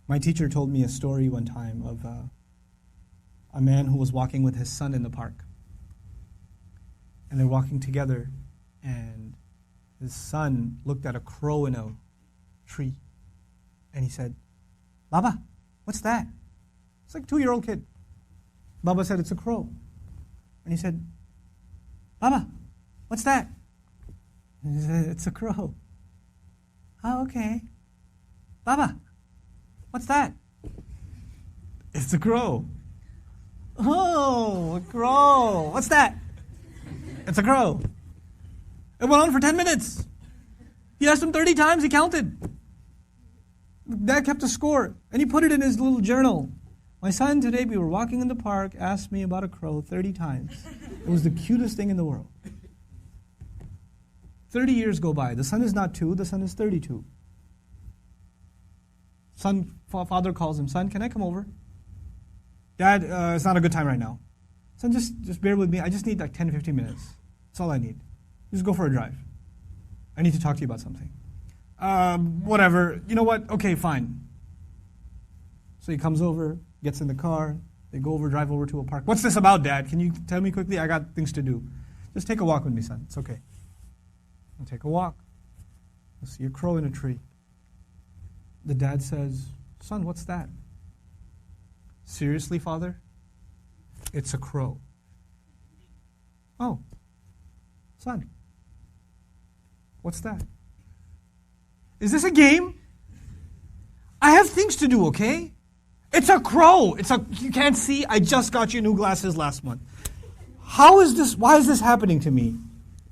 My teacher told me a story one time of a man who was walking with his son in the park. And they're walking together, and his son looked at a crow in a tree. And he said, "Baba, what's that?" It's like a 2-year-old kid. Baba said, "It's a crow." And he said, "Baba, what's that?" And he said, "It's a crow." "Oh, okay." "Baba, what's that?" "It's a crow." "Oh, a crow. What's that?" "It's a crow." It went on for 10 minutes. He asked him 30 times, he counted. Dad kept a score, and he put it in his little journal. "My son, today we were walking in the park, asked me about a crow 30 times. It was the cutest thing in the world." 30 years go by. The son is not 2, the son is 32. Father calls him, "Son, can I come over?" "Dad, it's not a good time right now." "Son, just bear with me. I just need like 10 to 15 minutes. That's all I need. Just go for a drive. I need to talk to you about something." Whatever. You know what? Okay, fine. So he comes over, gets in the car. They drive over to a park. "What's this about, Dad? Can you tell me quickly? I got things to do." "Just take a walk with me, son. It's okay." I'll take a walk. I see a crow in a tree. The dad says, "Son, what's that?" "Seriously, Father? It's a crow." "Oh, son, what's that?" "Is this a game? I have things to do, okay? It's a crow. You can't see? I just got you new glasses last month. Why is this happening to me?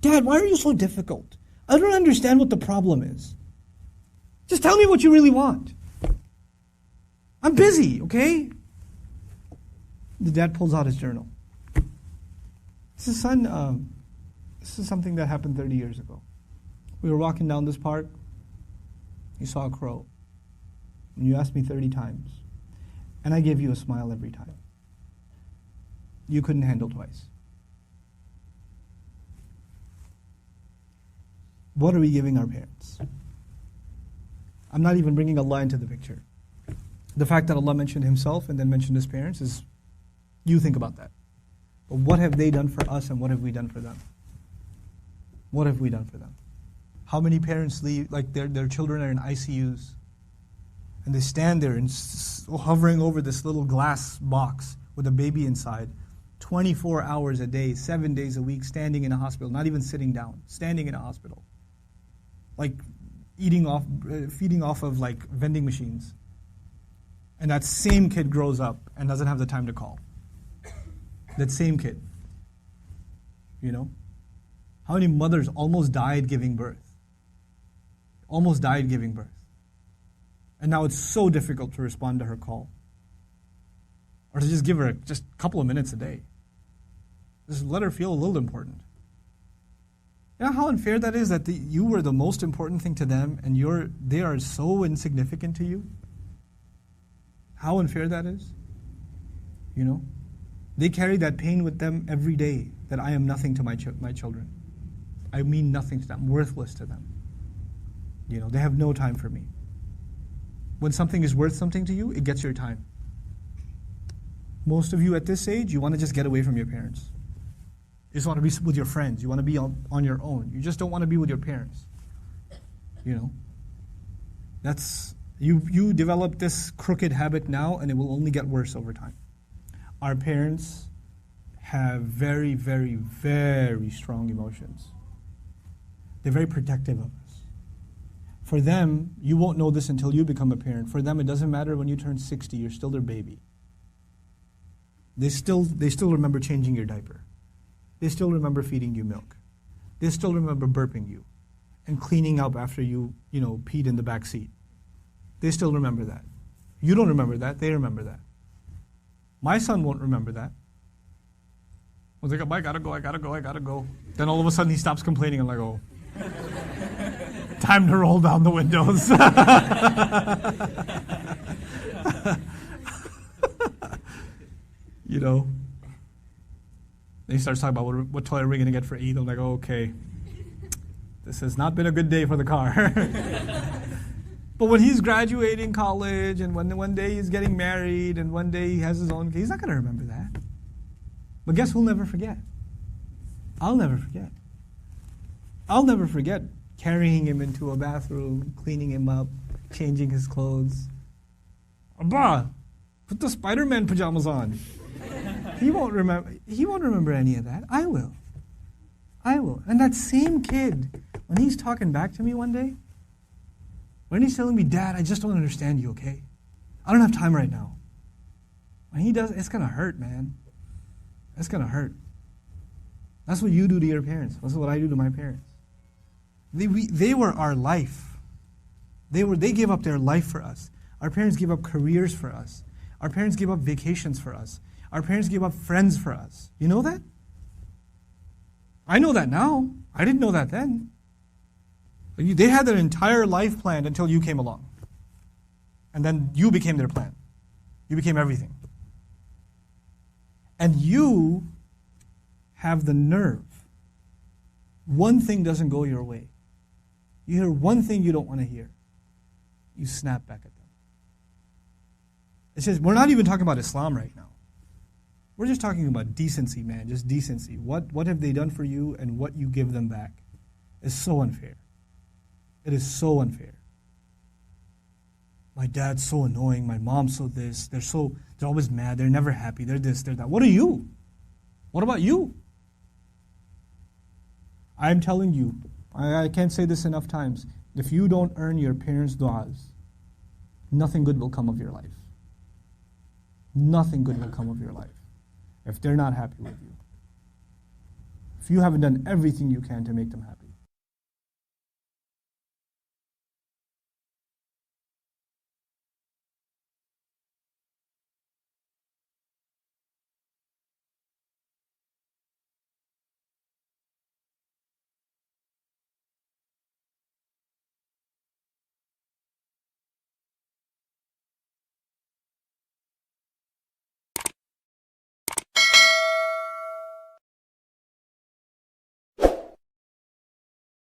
Dad, why are you so difficult? I don't understand what the problem is. Just tell me what you really want. I'm busy, okay?" The dad pulls out his journal. He says, "Son, this is something that happened 30 years ago. We were walking down this park. You saw a crow. And you asked me 30 times. And I gave you a smile every time. You couldn't handle twice. What are we giving our parents?" I'm not even bringing Allah into the picture. The fact that Allah mentioned Himself and then mentioned His parents is, you think about that. But what have they done for us and what have we done for them? What have we done for them? How many parents leave, like their children are in ICUs, and they stand there and hovering over this little glass box with a baby inside, 24 hours a day, 7 days a week, standing in a hospital, not even sitting down, standing in a hospital, like feeding off of like vending machines. And that same kid grows up and doesn't have the time to call. That same kid. You know? How many mothers almost died giving birth? Almost died giving birth. And now it's so difficult to respond to her call. Or to just give her just a couple of minutes a day. Just let her feel a little important. You know how unfair that is, that you were the most important thing to them and they are so insignificant to you? How unfair that is? You know? They carry that pain with them every day, that I am nothing to my children. I mean nothing to them. I'm worthless to them. You know, they have no time for me. When something is worth something to you, it gets your time. Most of you at this age, you want to just get away from your parents. You just want to be with your friends. You want to be on your own. You just don't want to be with your parents. You know? That's... You develop this crooked habit now, and it will only get worse over time. Our parents have very, very, very strong emotions. They're very protective of us. For them, you won't know this until you become a parent. For them, it doesn't matter when you turn 60, you're still their baby. They still remember changing your diaper. They still remember feeding you milk. They still remember burping you and cleaning up after you peed in the back seat. They still remember that. You don't remember that, they remember that. My son won't remember that. I was like, I gotta go. Then all of a sudden he stops complaining. I'm like, oh, time to roll down the windows. You know. Then he starts talking about what toy are we going to get for Eid. I'm like, oh, okay. This has not been a good day for the car. But when he's graduating college, and when one day he's getting married, and one day he has his own, he's not going to remember that. But guess who'll never forget? I'll never forget. I'll never forget carrying him into a bathroom, cleaning him up, changing his clothes. Abba, put the Spider-Man pajamas on. He won't remember any of that. I will. And that same kid, when he's talking back to me one day, when he's telling me, Dad, I just don't understand you, okay? I don't have time right now. When he does, it's going to hurt, man. It's going to hurt. That's what you do to your parents. That's what I do to my parents. They were our life. They gave up their life for us. Our parents gave up careers for us. Our parents gave up vacations for us. Our parents gave up friends for us. You know that? I know that now. I didn't know that then. They had their entire life planned until you came along. And then you became their plan. You became everything. And you have the nerve. One thing doesn't go your way. You hear one thing you don't want to hear. You snap back at them. It says, we're not even talking about Islam right now. We're just talking about decency, man, just decency. What have they done for you and what you give them back is so unfair. It is so unfair. My dad's so annoying, my mom's so this, they're always mad, they're never happy, they're this, they're that. What are you? What about you? I'm telling you, I can't say this enough times, if you don't earn your parents' du'as, nothing good will come of your life. Nothing good will come of your life if they're not happy with you. If you haven't done everything you can to make them happy.